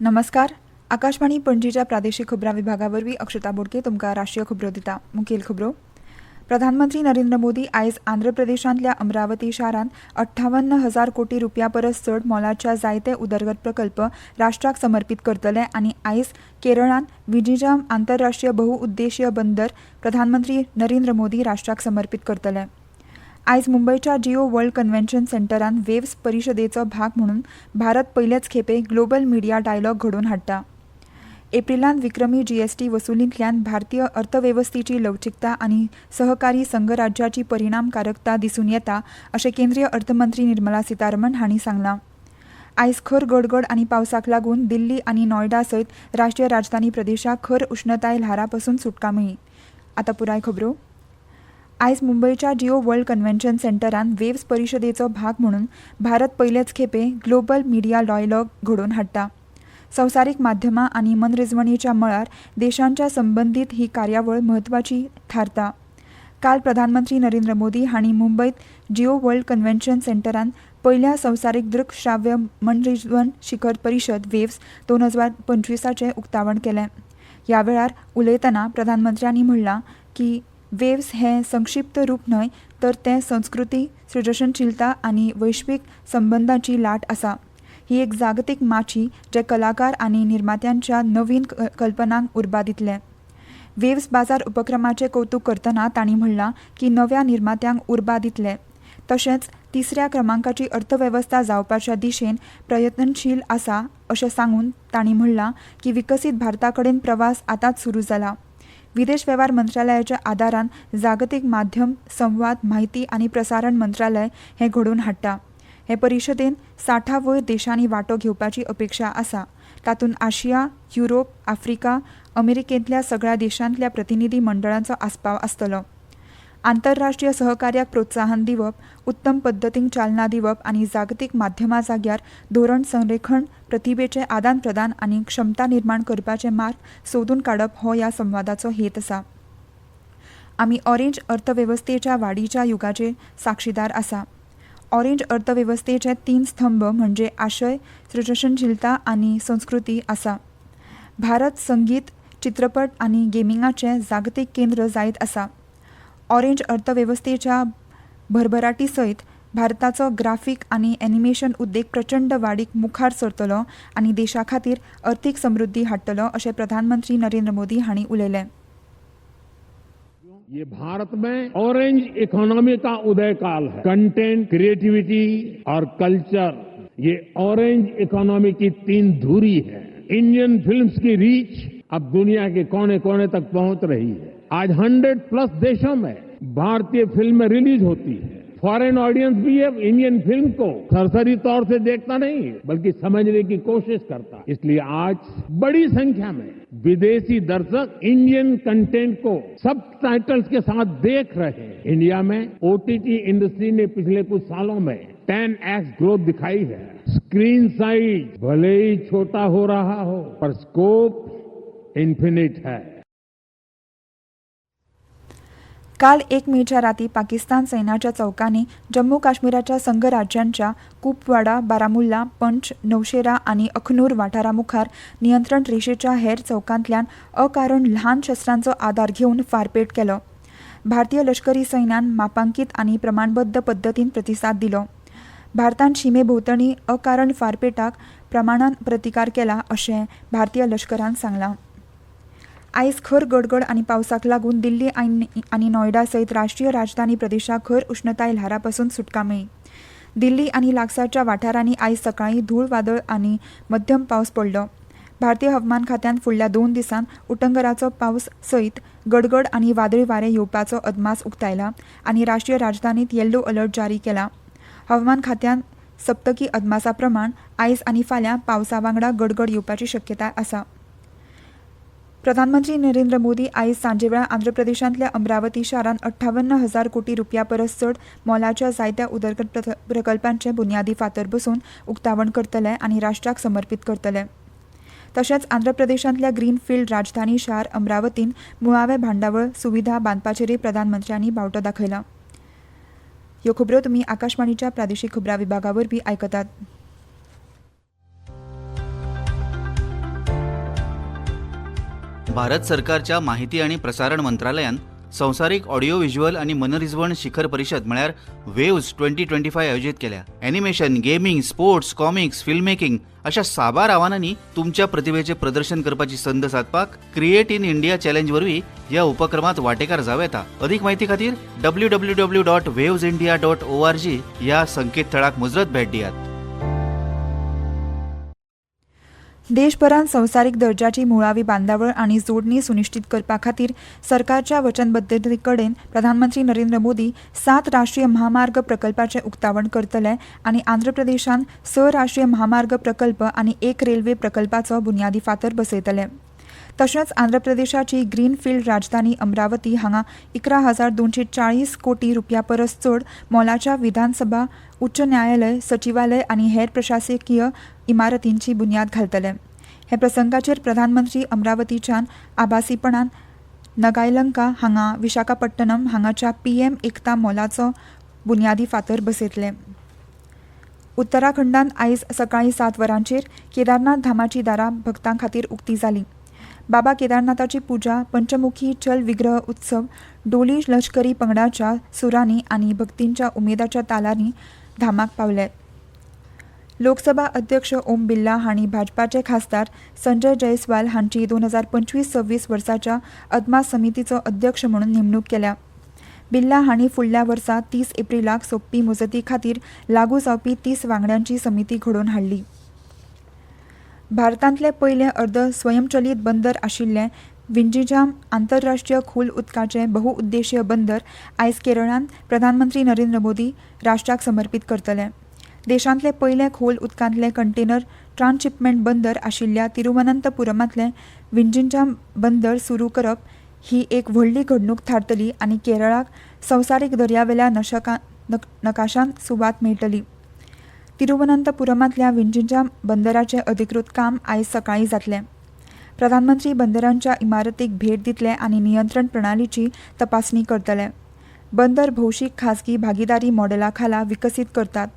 नमस्कार. आकाशवाणी पणजीच्या प्रादेशीक खबरां विभागावरवीं अक्षता बोडके तुमकां राष्ट्रीय खबरो दिता. मुखेल खबरो. प्रधानमंत्री नरेंद्र मोदी आयज आंध्र प्रदेशांतल्या अमरावती शारांत 58,000 कोटी रुपया परस चड मोलाच्या जायते उदरगत प्रकल्प राष्ट्राक समर्पीत करतले आनी आयज केरळांत विझिजाम आंतरराष्ट्रीय बहुउद्देशीय बंदर प्रधानमंत्री नरेंद्र मोदी राष्ट्राक समर्पीत करतले. आयज मुंबयच्या जिओ वर्ल्ड कन्व्हेन्शन सेंटरांत वेव्स परिशदेचो भाग म्हणून भारत पयलेच खेपे ग्लोबल मिडिया डायलॉग घडोवन हाडटा. एप्रिलांत विक्रमी जीएसटी वसुलींतल्यान भारतीय अर्थवेवस्थेची लवचिकता आनी सहकारी संघराज्याची परिणामकारकता दिसून येता अशें केंद्रीय अर्थमंत्री निर्मला सीतारमण हांणी सांगलां. आयज खर गडगड आनी पावसाक लागून दिल्ली आनी नोयडा सयत राष्ट्रीय राजधानी प्रदेशाक खर उश्णताय ल्हारा पासून सुटका मेळ्ळी. आतां पुराय खबरो. आयज मुंबयच्या जिओ वर्ल्ड कन्व्हेन्शन सेंटरांत वेव्स परिशदेचो भाग म्हणून भारत पयलेच खेपे ग्लोबल मिडिया डायलॉग घडोवन हाडटा. संवसारीक माध्यमां आनी मनरिजवणेच्या मळार देशांच्या संबंदीत ही कार्यावळ म्हत्वाची थारता. काल प्रधानमंत्री नरेंद्र मोदी हांणी मुंबयत जिओ वर्ल्ड कन्व्हेन्शन सेंटरांत पयल्या संवसारीक दृकश्राव्य मनरिजवण शिखर परिशद वेव्स 2025 उक्तावण केलें. ह्या वेळार उलयतना प्रधानमंत्र्यांनी म्हणलां की वेव्स हें संक्षिप्त रूप न्हय तर तें संस्कृती, सृजनशीलता आनी वैश्वीक संबंदांची लाट आसा. ही एक जागतीक माची जे कलाकार आनी निर्मात्यांच्या नवीन कल्पनांक उर्बा दितले. वेव्स बाजार उपक्रमाचें कौतुक करतना तांणी म्हणलां की नव्या निर्मात्यांक उर्बा दितले. तशेंच तिसऱ्या क्रमांकाची अर्थवेवस्था जावपाच्या दिशेन प्रयत्नशील आसा अशें सांगून तांणी म्हणलां की विकसीत भारता कडेन प्रवास आतांच सुरू जाला. विदेश वेव्हार मंत्रालयाच्या आदारान जागतीक माध्यम, संवाद, म्हायती आनी प्रसारण मंत्रालय हें घडोवन हाडटा. हे परिशदेन 60 वयर देशांनी वांटो घेवपाची अपेक्षा आसा. तातूंत आशिया, युरोप, आफ्रिका, अमेरिकेंतल्या सगळ्या देशांतल्या प्रतिनिधी मंडळांचो आस्पाव आसतलो. आंतरराष्ट्रीय सहकार्याक प्रोत्साहन दिवप, उत्तम पद्दतींक चालना दिवप आनी जागतीक माध्यमां जाग्यार धोरण संरेखण, प्रतिभेचें आदान प्रदान आनी क्षमता निर्माण करपाचे मार्ग सोदून काडप हो ह्या संवादाचो हेत आसा. आमी ऑरेंज अर्थवेवस्थेच्या वाडीच्या युगाचे साक्षीदार आसा. ऑरेंज अर्थवेवस्थेचे 3 स्तंभ म्हणजे आशय, सृजनशीलता आनी संस्कृती आसा. भारत संगीत, चित्रपट आनी गेमिंगाचें जागतीक केंद्र जायत आसा. ऑरेंज अर्थवेवस्थेच्या भरभराटी सयत भारताचो ग्राफीक आनी एनिमेशन उद्देग प्रचंड वाडीक मुखार सरतलो आनी देशा खातीर अर्थीक समृद्धी हाडटलो अशें प्रधानमंत्री नरेंद्र मोदी हांणी उलयलें. ये भारत में ऑरेंज इकोनॉमी का उदय काल है. कंटेंट, क्रिएटिविटी और कल्चर, ये ऑरेंज इकोनॉमी की 3 धुरी है. इंडियन फिल्म्स की रीच अब दुनिया के कोने कोने तक पहुंच रही है. आज 100+ देशों में भारतीय फिल्में रिलीज होती है. फॉरेन ऑडियंस भी अब इंडियन फिल्म को सरसरी तौर से देखता नहीं बल्कि समझने की कोशिश करता है. इसलिए आज बड़ी संख्या में विदेशी दर्शक इंडियन कंटेंट को सबटाइटल्स के साथ देख रहे हैं. इंडिया में ओटीटी इंडस्ट्री ने पिछले कुछ सालों में 10x ग्रोथ दिखाई है. स्क्रीन साइज भले ही छोटा हो रहा हो पर स्कोप इन्फिनिट है. काल 1 मेच्या राती पाकिस्तान सैन्याच्या चौकांनी जम्मू काश्मीराच्या संघराज्यांच्या कुपवाडा, बारामुल्ला, पंच, नौशेरा आनी अखनूर वाठारामुखार नियंत्रण रेषेच्या हेर चौकांतल्यान अकारण ल्हान शस्त्रांचो आदार घेवन फारपेट केलो. भारतीय लश्करी सैन्यान मापांकीत आनी प्रमाणबद्ध पद्दतीन प्रतिसाद दिलो. भारतान शिमेभोंवतणी अकारण फारपेटाक प्रमाणान प्रतिकार केला अशें भारतीय लश्करान सांगलां. आयज खर गडगड आनी पावसाक लागून दिल्ली आनी नोयडा सयत राष्ट्रीय राजधानी प्रदेशाक खर उश्णताय ल्हारा पासून सुटका मेळ्ळी. दिल्ली आनी लागसारच्या वाठारांनी आयज सकाळीं धूळ वादळ आनी मध्यम पावस पडलो. भारतीय हवामान खात्यान फुडल्या 2 दिसांत उटंगराचो पावस सयत गडगड आनी वादळी वारे येवपाचो अदमास उक्तायला आनी राष्ट्रीय राजधानीत येल्लो अलर्ट जारी केला. हवामान खात्यान सप्तकी अदमासा प्रमाण आयज आनी फाल्यां पावसा वांगडा गडगड येवपाची शक्यताय आसा. प्रधानमंत्री नरेंद्र मोदी आयज सांजेवेळा आंध्र प्रदेशांतल्या अमरावती शारांत 58,000 कोटी रुपया परस चड मोलाच्या जायत्या उदरगत प्रकल्पांचे बुन्यादी फातर बसून उक्तावण करतले आनी राष्ट्राक समर्पीत करतले. तशेंच आंध्र प्रदेशांतल्या ग्रीनफिल्ड राजधानी शार अमरावतीन मुळावे भांडावळ सुविधा बांदपाचेरय प्रधानमंत्र्यांनी बावटो दाखयला. ह्यो खबरो तुमी आकाशवाणीच्या प्रादेशीक खबरां विभागा वरवीं आयकतात. भारत सरकारच्या माहिती आणि प्रसारण मंत्रालयान संवसारीक ऑडिओ व्हिज्युअल आणि मनरिजवण शिखर परिषद म्हळ्यार वेव्स 2025 आयोजित केल्या. Animation, gaming, sports, comics, film making अशा साबार आव्हानांनी तुमच्या प्रतिभेचे प्रदर्शन करपाची संद साधपाक क्रिएट इन इंडिया चॅलेंज वरवीं ह्या उपक्रमात वांटेकार जावं येता. अधिक म्हायती खातीर www.wavesindia.org ह्या संकेतथळाक मुजरत भेट दियात. देशभरात संवसारीक दर्जाची मुळावी बांदावळ आणि जोडणी सुनिश्चित करपा खातीर सरकारच्या वचनबद्धते कडेन प्रधानमंत्री नरेंद्र मोदी 7 राष्ट्रीय महामार्ग प्रकल्पाचे उक्तावण करतले आनी आंध्र प्रदेशान 6 राष्ट्रीय महामार्ग प्रकल्प आनी 1 रेल्वे प्रकल्पाचो बुन्यादी फातर बसयतले. तशेंच आंध्र प्रदेशाची ग्रीनफिल्ड राजधानी अमरावती हांगा 11,240 कोटी रुपया परस चड मोलाच्या विधानसभा, उच्च न्यायालय, सचिवालय आनी हेर प्रशासकीय इमारतींची बुन्याद घालतले. हे प्रसंगाचेर प्रधानमंत्री अमरावतीच्यान आभासीपणान नगायलंका हांगा विशाखापट्टणम हांगाच्या PM एकता मॉलाचो बुन्यादी फातर बसयतले. उत्तराखंडांत आयज सकाळीं 7 वरांचेर केदारनाथ धामाची दारां भक्तां खातीर उक्ती जाली. बाबा केदारनाथाची पुजा, पंचमुखी चल विग्रह उत्सव, डोली लश्करी पंगडाच्या सुरांनी आनी भक्तींच्या उमेदाच्या तालांनी धामाक पावले. लोकसभा अध्यक्ष ओम बिर्ला हांणी भाजपाचे खासदार संजय जयस्वाल हांची 2025-26 वर्साच्या अदमास समितीचो अध्यक्ष म्हणून नेमणूक केल्या. बिर्ला हांणी फुडल्या वर्सा 30 एप्रिलाक सोंपपी मुजती खातीर लागू जावपी 30 वांगड्यांची समिती घडोवन हाडली. भारतांतले पयले अर्द स्वयंचलीत बंदर आशिल्लें विंझीजाम आंतरराष्ट्रीय खोल उदकाचें बहुउद्देशीय बंदर आयज केरळांत प्रधानमंत्री नरेंद्र मोदी राष्ट्राक समर्पीत करतले. देशांतले पयले खोल उदकांतले कंटेनर ट्रान्सशिपमेंट बंदर आशिल्ल्या तिरुवनंतपुरमांतलें विंझीजाम बंदर सुरू करप ही एक व्हडली घडणूक थारतली आनी केरळाक संवसारीक दर्यावेल्या नकाशांत सुवात मेळटली. तिरुवनंतपुरमांतल्या विंझीजाम बंदराचें अधिकृत काम आयज सकाळीं जातलें. प्रधानमंत्री बंदरांच्या इमारतीक भेट दितले आनी नियंत्रण प्रणालीची तपासणी करतले. बंदर भौशीक खासगी भागीदारी मॉडेला खाला विकसीत करतात.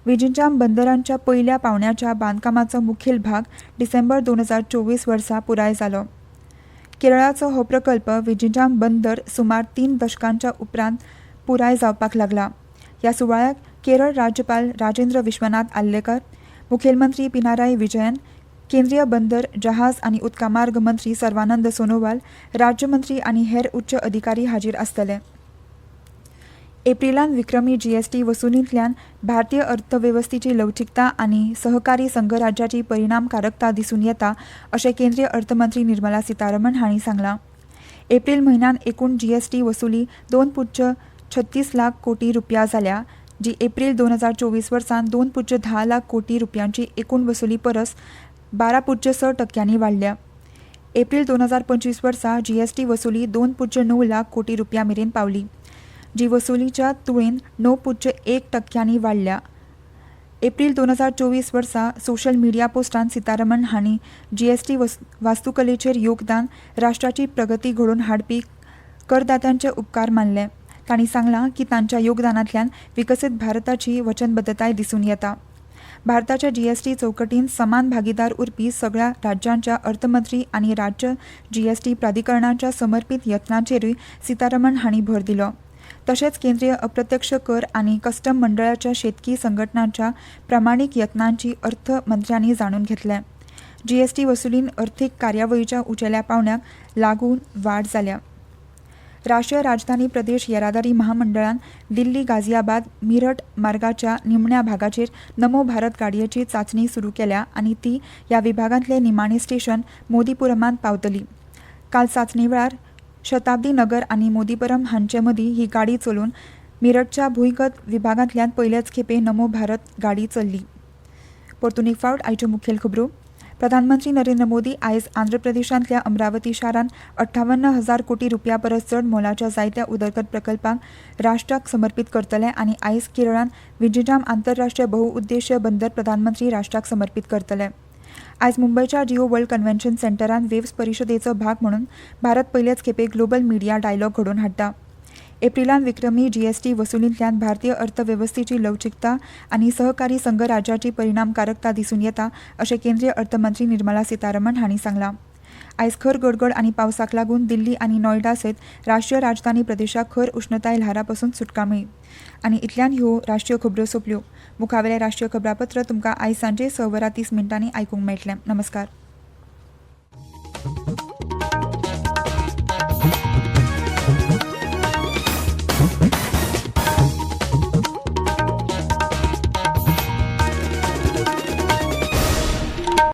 विंझीजाम बंदरांच्या पयल्या पावंड्याच्या बांदकामाचो मुखेल भाग डिसेंबर 2024 वर्सा पुराय जालो. केरळाचो हो प्रकल्प विंझीजाम बंदर सुमार 3 दशकांच्या उपरांत पुराय जावपाक लागला. ह्या सुवाळ्याक केरळ राज्यपाल राजेंद्र विश्वनाथ आर्लेकर, मुखेलमंत्री पिनाराई विजयन, केंद्रीय बंदर, जहाज आनी उदकामार्ग मंत्री सर्वानंद सोनोवाल, राज्यमंत्री आनी हेर उच्च अधिकारी हाजीर आसतले. एप्रिलांत विक्रमी GST वसुलींतल्यान भारतीय अर्थवेवस्थेची लवचीकता आनी सहकारी संघराज्याची परिणामकारकता दिसून येता अशें केंद्रीय अर्थमंत्री निर्मला सीतारमण हांणी सांगलां. एप्रिल म्हयन्यात एकूण GST वसुली 2.36 लाख कोटी रुपया जाल्या, जी एप्रिल 2024 वर्सात 2.10 लाख कोटी रुपयांची एकूण वसुली परस 12.6% वाडल्या. एप्रिल 2025 वर्सा GST वसुली 2.9 लाख कोटी रुपया मेरेन पावली, जी वसुलीच्या तुळेन 9.1% वाडल्या. एप्रिल 2024 वर्सा सोशल मिडिया पोस्टांत सीतारमण हांणी GST वास्तुकलेचेर योगदान, राष्ट्राची प्रगती घडोवन हाडपी करदात्यांचे उपकार मानले. तांणी सांगलां की तांच्या योगदानांतल्यान विकसीत भारताची वचनबद्धताय दिसून येता. भारताच्या GST चौकटीन समान भागीदार उरपी सगळ्या राज्यांच्या अर्थमंत्री आनी राज्य GST प्राधिकरणांच्या समर्पीत यत्नांचेरूय सीतारमण हांणी भर दिलो. तशेंच केंद्रीय अप्रत्यक्ष कर आनी कस्टम मंडळाच्या शेतकी संघटनांच्या प्रामाणीक यत्नांची अर्थ मंत्र्यांनी जाणून घेतले. GST वसुलीन अर्थीक कार्यावळीच्या उंचेल्या पावंड्याक लागून वाड जाल्या. राष्ट्रीय राजधानी प्रदेश येरादारी महामंडळान दिल्ली गाझियाबाद मिरट मार्गाच्या निमण्या भागाचेर नमो भारत गाडयेची चांचणी सुरू केल्या आनी ती ह्या विभागांतले निमाणें स्टेशन मोदीपुरमांत पावतली. काल चांचणी वेळार शताब्दी नगर आनी मोदीपुरम हांचे मदीं ही गाडी चलून मिरटच्या भुंयगत विभागांतल्यान पयलेच खेपे नमो भारत गाडी चल्ली. परतून एक फावट आयच्यो मुखेल खबरो. प्रधानमंत्री नरेंद्र मोदी आयज आंध्र प्रदेशांतल्या अमरावती शारांत 58,000 कोटी रुपया परस चड मोलाच्या जायत्या उदरगत प्रकल्पांक राष्ट्राक समर्पीत करतले आनी आयज केरळांत विंझीजाम आंतरराष्ट्रीय बहुउद्देशीय बंदर प्रधानमंत्री राष्ट्राक समर्पीत करतले. आयज मुंबयच्या जिओ वर्ल्ड कन्व्हेन्शन सेंटरांत वेव्स परिशदेचो भाग म्हणून भारत पयलेच खेपे ग्लोबल मिडिया डायलॉग घडोवन हाडटा. एप्रिलांत विक्रमी GST वसुलींतल्यान भारतीय अर्थवेवस्थेची लवचीकता आनी सहकारी संघराज्याची परिणामकारकता दिसून येता अशें केंद्रीय अर्थमंत्री निर्मला सीतारमण हांणी सांगलां. आयज खर गडगड आनी पावसाक लागून दिल्ली आनी नोयडा सयत राष्ट्रीय राजधानी प्रदेशाक खर उश्णताय ल्हारा पासून सुटका मेळ्ळी. आनी इतल्यान ह्यो राष्ट्रीय खबरो सोंपल्यो. मुखावेलें राष्ट्रीय खबरापत्र तुमकां आयज सांजे 6:30 आयकूंक मेळटलें. नमस्कार.